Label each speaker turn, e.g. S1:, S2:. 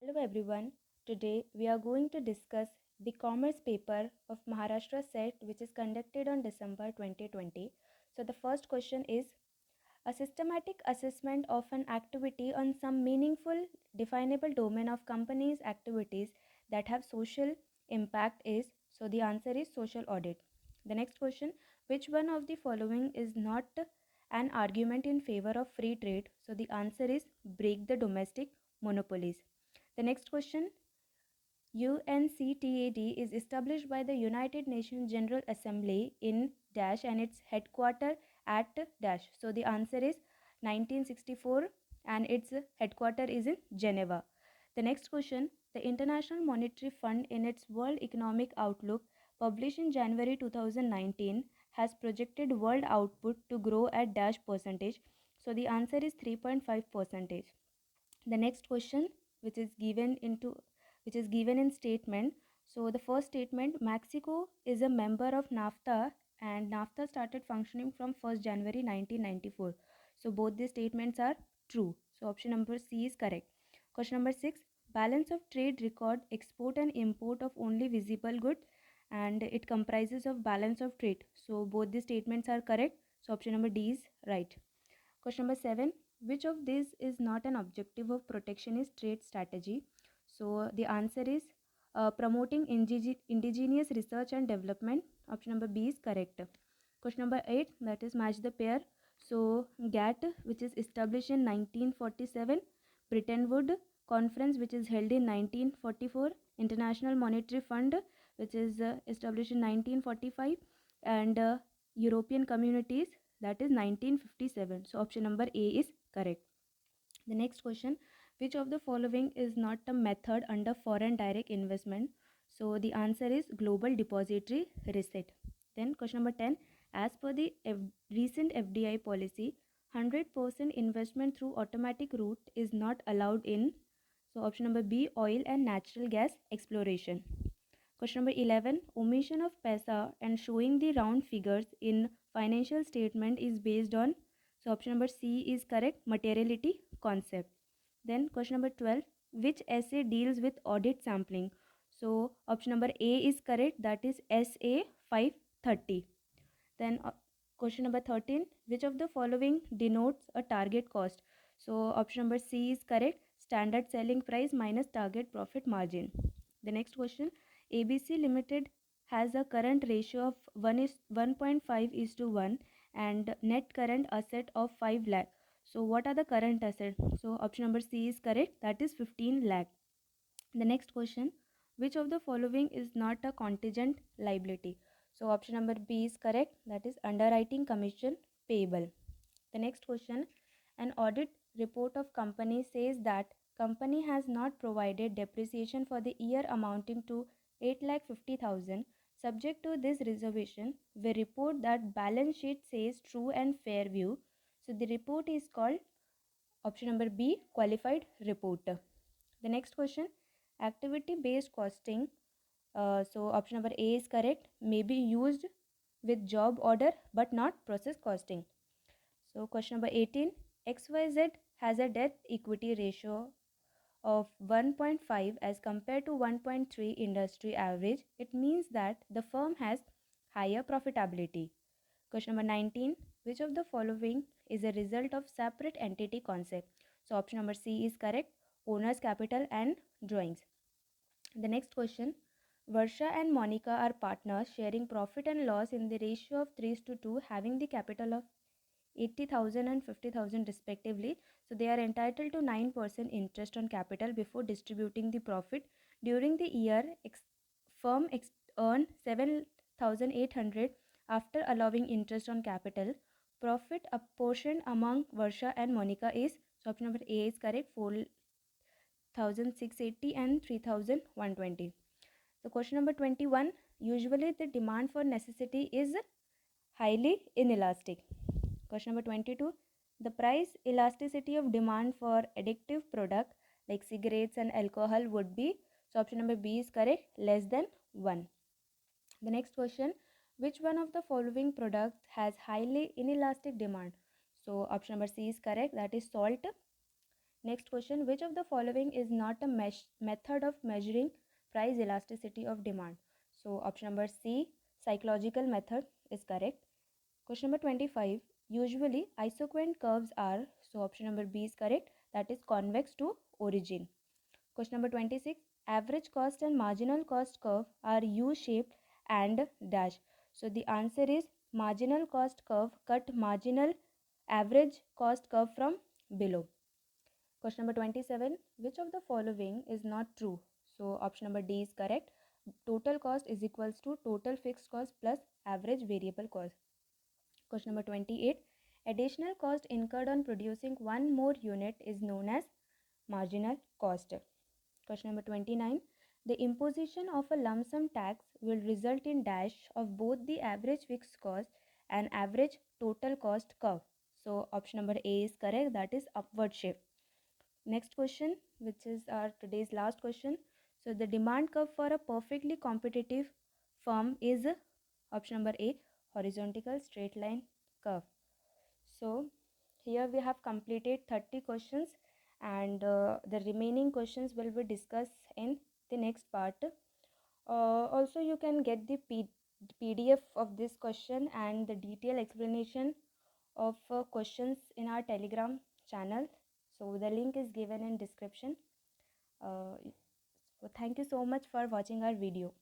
S1: Hello everyone. Today we are going to discuss the commerce paper of Maharashtra set which is conducted on December 2020. So the first question is a systematic assessment of an activity on some meaningful definable domain of companies activities that have social impact is, so the answer is social audit. The next question, which one of the following is not an argument in favor of free trade? So the answer is break the domestic monopolies. The next question, UNCTAD is established by the United Nations General Assembly in dash and its headquarter at dash. So the answer is 1964 and its headquarter is in Geneva. The next question, the International Monetary Fund in its World Economic Outlook published in January 2019 has projected world output to grow at dash percentage. So the answer is 3.5 percentage. The next question, which is given into which is given in statement. So the first statement, Mexico is a member of NAFTA and NAFTA started functioning from 1st January 1994. So both these statements are true. So option number C is correct. Question number 6, balance of trade record export and import of only visible good and it comprises of balance of trade. So both these statements are correct. So option number D is right. Question number 7, which of these is not an objective of protectionist trade strategy? So the answer is promoting indigenous research and development. Option number B is correct. Question number 8, that is match the pair. So GATT, which is established in 1947, Bretton Woods Conference, which is held in 1944, International Monetary Fund, which is established in 1945, and European Communities, that is 1957. So option number A is correct. The next question, which of the following is not a method under foreign direct investment? So the answer is global depository receipt. Then question number 10, as per the recent FDI policy, 100% investment through automatic route is not allowed in, so option number B, oil and natural gas exploration. Question number 11, omission of paisa and showing the round figures in financial statement is based on, so option number C is correct, materiality concept. Then question number 12, which essay deals with audit sampling? So option number A is correct, that is SA 530. Then question number 13, which of the following denotes a target cost? So option number C is correct, standard selling price minus target profit margin. The next question, ABC Limited has a current ratio of 1.5 is to 1 and net current asset of 5 lakh. So what are the current assets? So option number C is correct, that is 15 lakh. The next question, which of the following is not a contingent liability? So option number B is correct, that is underwriting commission payable. The next question, an audit report of company says that company has not provided depreciation for the year amounting to 8,50,000. Subject to this reservation, we report that balance sheet says true and fair view. So the report is called option number B, qualified report. The next question, activity based costing. So option number A is correct, may be used with job order but not process costing. So question number 18, XYZ has a debt equity ratio of 1.5 as compared to 1.3 industry average. It means that the firm has higher profitability. Question number 19, which of the following is a result of separate entity concept? So option number C is correct, owner's capital and drawings. The next question, Varsha and Monica are partners sharing profit and loss in the ratio of 3:2, having the capital of 80,000 and 50,000 respectively. So they are entitled to 9% interest on capital before distributing the profit. During the year, firm earned 7,800 after allowing interest on capital. Profit apportioned among Varsha and Monica is, so option number A is correct, 4,680 and 3,120. So question number 21, usually the demand for necessity is highly inelastic. Question number 22, the price elasticity of demand for addictive product like cigarettes and alcohol would be, so option number B is correct, less than 1. The next question, which one of the following products has highly inelastic demand? So option number C is correct, that is salt. Next question, which of the following is not a method of measuring price elasticity of demand? So option number C, psychological method is correct. Question number 25, usually isoquant curves are, so option number B is correct, that is convex to origin. Question number 26, average cost and marginal cost curve are U-shaped and dash. So the answer is marginal cost curve cut marginal average cost curve from below. Question number 27, which of the following is not true? So option number D is correct. Total cost is equals to total fixed cost plus average variable cost. Question number 28, additional cost incurred on producing one more unit is known as marginal cost. Question number 29, the imposition of a lump sum tax will result in dash of both the average fixed cost and average total cost curve. So option number A is correct, that is upward shift. Next question, which is our today's last question. So the demand curve for a perfectly competitive firm is option number A, horizontal straight line curve. So here we have completed 30 questions, and the remaining questions will be discussed in the next part. Also you can get the PDF of this question and the detailed explanation of questions in our Telegram channel. So the link is given in description. So thank you so much for watching our video.